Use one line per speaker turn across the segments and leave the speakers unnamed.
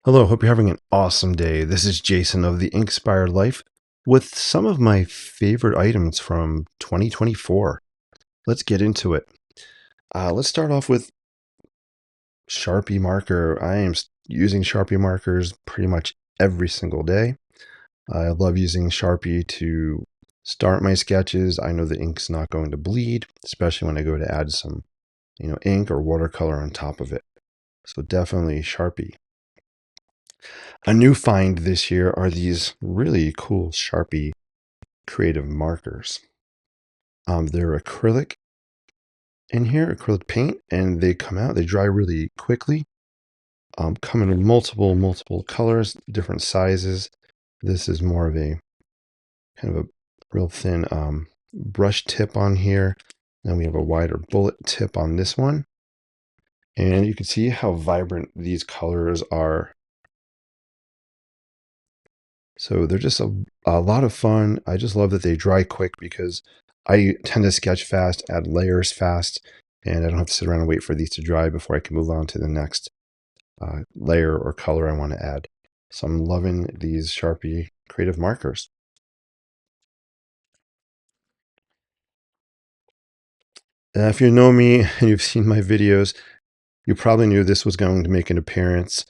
Hello, hope you're having an awesome day. This is Jason of The Inspired Life with some of my favorite items from 2024. Let's get into it. Let's start off with Sharpie Marker. I am using Sharpie markers pretty much every single day. I love using Sharpie to start my sketches. I know the ink's not going to bleed, especially when I go to add some, ink or watercolor on top of it. So definitely Sharpie. A new find this year are these really cool Sharpie Creative Markers. They're acrylic in here, acrylic paint, and they dry really quickly. Come in multiple colors, different sizes. This is more of a kind of a real thin brush tip on here. Then we have a wider bullet tip on this one. And you can see how vibrant these colors are. So they're just a lot of fun. I just love that they dry quick because I tend to sketch fast, add layers fast, and I don't have to sit around and wait for these to dry before I can move on to the next layer or color I want to add. So I'm loving these Sharpie Creative Markers. If you know me and you've seen my videos, you probably knew this was going to make an appearance.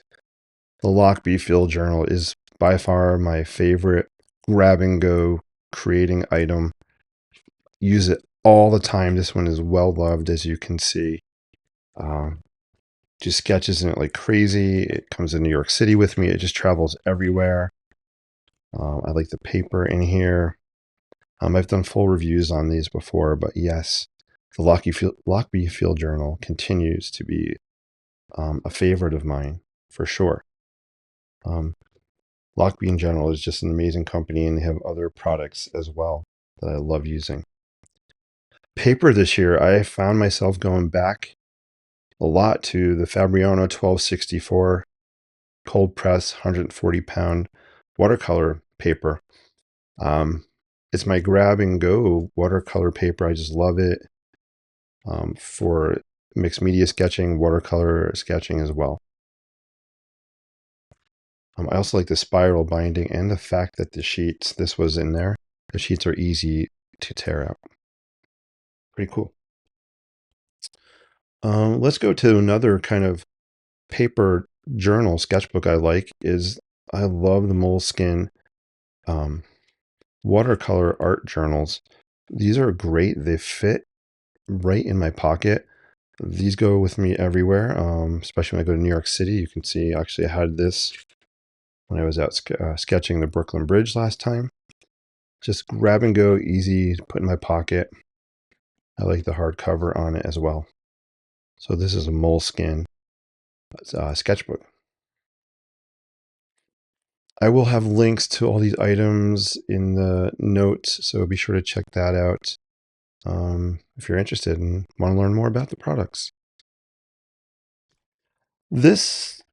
The LOCHBY Field Journal is by far my favorite grab and go creating item. Use it all the time. This one is well loved, as you can see. Just sketches in it like crazy. It comes to New York City with me. It just travels everywhere. I like the paper in here. I've done full reviews on these before, but yes, the LOCHBY Field Journal continues to be a favorite of mine for sure. LOCHBY in general is just an amazing company, and they have other products as well that I love using. Paper this year, I found myself going back a lot to the Fabriano 1264 cold press 140-pound watercolor paper. It's my grab and go watercolor paper. I just love it for mixed media sketching, watercolor sketching as well. I also like the spiral binding and the fact that this was in there, the sheets are easy to tear out. Pretty cool. Let's go to another kind of paper journal sketchbook I like. I love the Moleskine watercolor art journals. These are great. They fit right in my pocket. These go with me everywhere, especially when I go to New York City. You can see actually I had this when I was out sketching the Brooklyn Bridge last time. Just grab and go, easy to put in my pocket. I like the hardcover on it as well. So this is a Moleskine sketchbook. I will have links to all these items in the notes, so be sure to check that out if you're interested and want to learn more about the products. These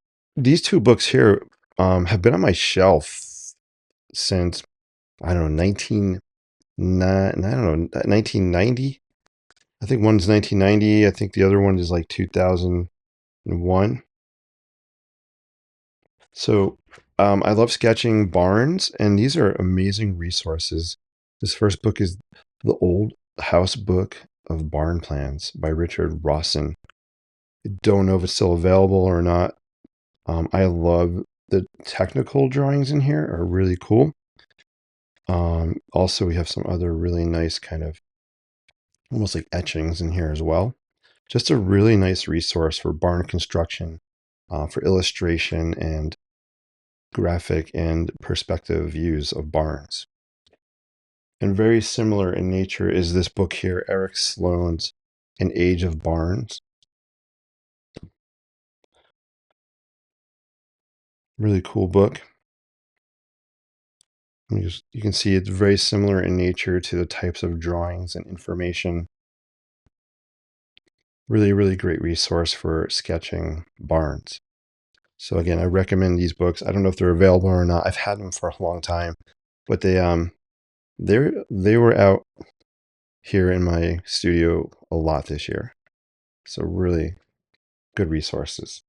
two books here have been on my shelf since, I don't know, 1990. I think one's 1990. I think the other one is like 2001. So I love sketching barns, and these are amazing resources. This first book is The Old House Book of Barn Plans by Richard Rawson. I don't know if it's still available or not. I love the technical drawings in here, are really cool. Also, we have some other really nice kind of almost like etchings in here as well. Just a really nice resource for barn construction, for illustration and graphic and perspective views of barns. And very similar in nature is this book here, Eric Sloane's An Age of Barns. Really cool book. You can see it's very similar in nature to the types of drawings and information. Really great resource for sketching barns. So again, I recommend these books. I don't know if they're available or not. I've had them for a long time, but they were out here in my studio a lot this year. So really good resources.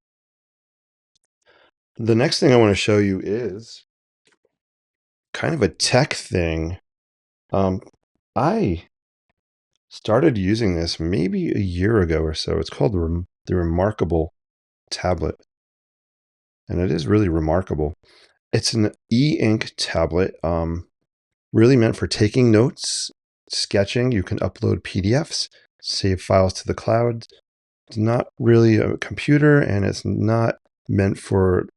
The next thing I want to show you is kind of a tech thing. I started using this maybe a year ago or so. It's called the Remarkable tablet, and it is really remarkable. It's an e-ink tablet, really meant for taking notes, sketching. You can upload PDFs, save files to the cloud. It's not really a computer, and it's not meant for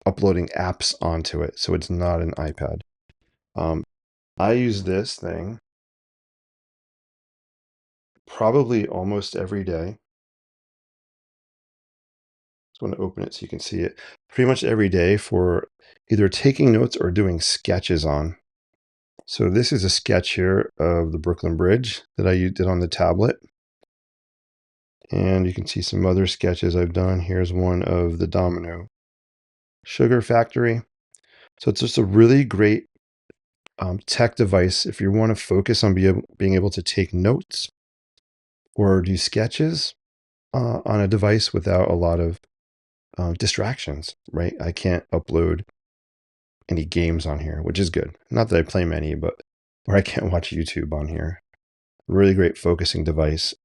uploading apps onto it, so it's not an iPad. I use this thing probably almost every day. Just want to open it so you can see it. Pretty much every day for either taking notes or doing sketches on. So this is a sketch here of the Brooklyn Bridge that I did on the tablet. And you can see some other sketches I've done. Here's one of the Domino Sugar Factory. So it's just a really great tech device if you want to focus on being able to take notes or do sketches on a device without a lot of distractions, right? I can't upload any games on here, which is good. Not that I play many, but or I can't watch YouTube on here. Really great focusing device.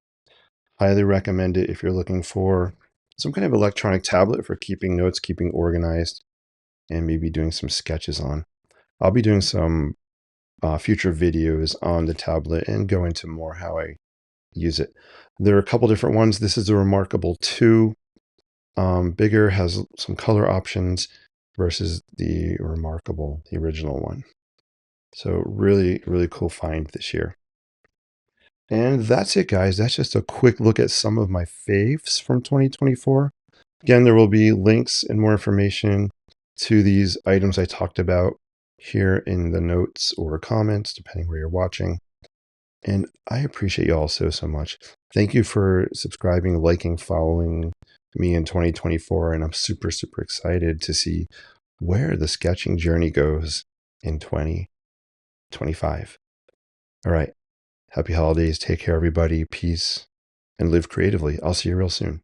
Highly recommend it if you're looking for some kind of electronic tablet for keeping notes, keeping organized, and maybe doing some sketches on. I'll be doing some future videos on the tablet and go into more how I use it. There are a couple different ones. This is a Remarkable 2. Bigger, has some color options versus the Remarkable, the original one. So really, really cool find this year. And that's it, guys. That's just a quick look at some of my faves from 2024. Again, there will be links and more information to these items I talked about here in the notes or comments, depending where you're watching. And I appreciate you all so much. Thank you for subscribing, liking, following me in 2024. And I'm super excited to see where the sketching journey goes in 2025. All right. Happy holidays. Take care, everybody. Peace and live creatively. I'll see you real soon.